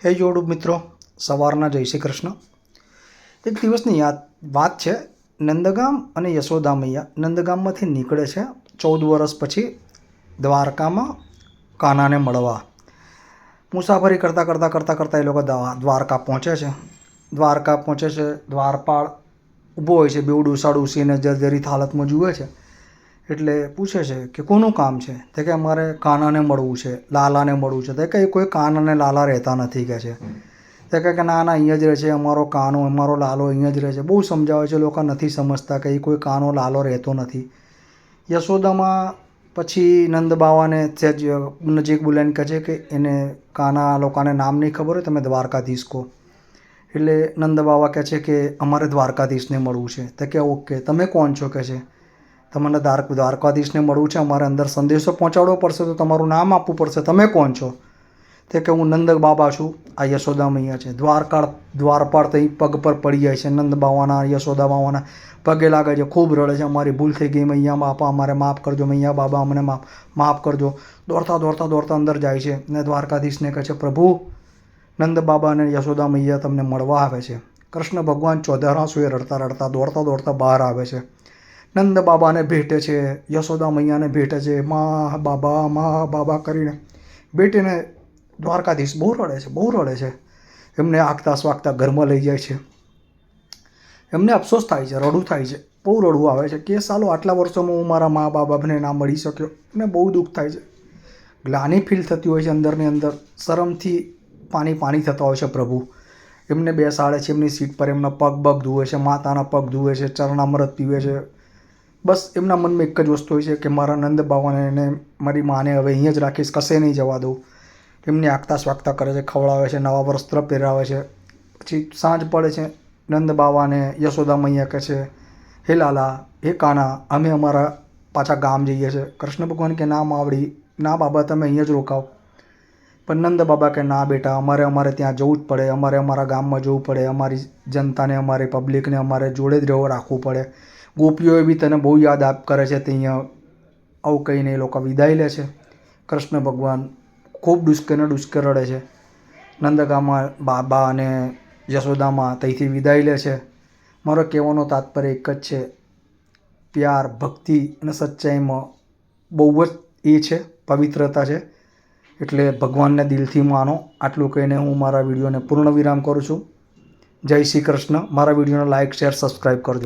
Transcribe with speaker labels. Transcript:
Speaker 1: હે જોડું મિત્રો, સવારના જય શ્રી કૃષ્ણ. એક દિવસની વાત છે. નંદગામ અને યશોદા મૈયા નંદગામમાંથી નીકળે છે 14 વર્ષ પછી દ્વારકામાં કાનાને મળવા. મુસાફરી કરતાં એ લોકો દ્વારકા પહોંચે છે. દ્વારપાળ ઊભો હોય છે, બેવડું સાડુસીને જર્જરિત હાલતમાં જુએ છે. એટલે પૂછે છે કે કોનું કામ છે? તે કે અમારે કાનાને મળવું છે, લાલાને મળવું છે. તે કે કોઈ કાન અને લાલા રહેતા નથી કે છે. તે કે ના અહીંયા જ રહે છે, અમારો કાનો અમારો લાલો અહીંયા જ રહે છે. બહુ સમજાવે છે, લોકો નથી સમજતા કે એ કોઈ કાનો લાલો રહેતો નથી. યશોદામાં પછી નંદ બાવાને સહેજ નજીક બોલાવીને કહે છે કે એને કાના લોકોને નામ નહીં ખબર હોય, તમે દ્વારકાધીશ કહો. એટલે નંદ બાવા કહે છે કે અમારે દ્વારકાધીશને મળવું છે. તે કે ઓકે, તમે કોણ છો કે છે. તમને દ્વારકાધીશને મળવું છે, અમારે અંદર સંદેશો પહોંચાડવો પડશે, તો તમારું નામ આપવું પડશે. તમે કોણ છો? તે કે હું નંદ બાબા છું, આ યશોદા મૈયા છે. દ્વારપાળ તો પગ પર પડી જાય છે. નંદ બાવાના યશોદા બાવાના પગે લાગે છે, ખૂબ રડે છે. અમારી ભૂલ થઈ ગઈ મૈયા બાપા, અમારે માફ કરજો. મૈયા બાબા અમને માફ કરજો. દોડતા અંદર જાય છે ને દ્વારકાધીશને કહે છે, પ્રભુ નંદ બાબા અને યશોદા મૈયા તમને મળવા આવે છે. કૃષ્ણ ભગવાન ચોધારાસુએ રડતા દોડતા બહાર આવે છે. નંદ બાબાને ભેટે છે, યશોદા મૈયાને ભેટે છે. મા બાબા કરીને બેટીને દ્વારકાધીશ બહુ રડે છે. એમને આગતા સ્વાગતા ઘરમાં લઈ જાય છે. એમને અફસોસ થાય છે, રડવું થાય છે, બહુ રડવું આવે છે કે સાલો આટલા વર્ષોમાં હું મારા મા બાબાને ના મળી શક્યો. એમને બહુ દુઃખ થાય છે, ગ્લાની ફીલ થતી હોય છે અંદરની અંદર. શરમથી પાણી થતા હોય છે. પ્રભુ એમને બેસાડે છે એમની સીટ પર, એમના પગ ધુએ છે, માતાના પગ ધુએ છે, ચરણામૃત પીવે છે. બસ એમના મનમાં એક જ વસ્તુ હોય છે કે મારા નંદ બાવાને અને મારી માને હવે અહીંયા જ રાખીશ, કશે નહીં જવા દઉં. એમને આગતા સ્વાગતા કરે છે, ખવડાવે છે, નવા વસ્ત્ર પહેરાવે છે. પછી સાંજ પડે છે. નંદ બાવાને યશોદા મૈયા કહે છે, હે લાલા, હે કાના, અમે અમારા પાછા ગામ જઈએ છીએ. કૃષ્ણ ભગવાન કે ના માવડી, ના બાબા, તમે અહીંયા જ રોકાવ. પણ નંદ બાબા કે ના બેટા, અમારે ત્યાં જવું જ પડે. અમારા ગામમાં જવું પડે. અમારી જનતાને, અમારી પબ્લિકને અમારે જોડે જ રાખવું પડે. ગોપીઓએ બી તને બહુ યાદ કરે છે. તે અહીંયા આવું કહીને એ લોકો વિદાય લે છે. કૃષ્ણ ભગવાન ખૂબ ડુસકે રડે છે. નંદગામમાં બાબા અને યશોદામાં ત્યાંથી વિદાય લે છે. મારો કહેવાનો તાત્પર્ય એક જ છે, પ્યાર, ભક્તિ અને સચ્ચાઈમાં બહુ જ એ છે, પવિત્રતા છે. એટલે ભગવાનને દિલથી માનો. આટલું કહીને હું મારા વિડીયોને પૂર્ણ વિરામ કરું છું. જય શ્રી કૃષ્ણ. મારા વિડીયોને લાઇક, શેર, સબસ્ક્રાઈબ કરજો.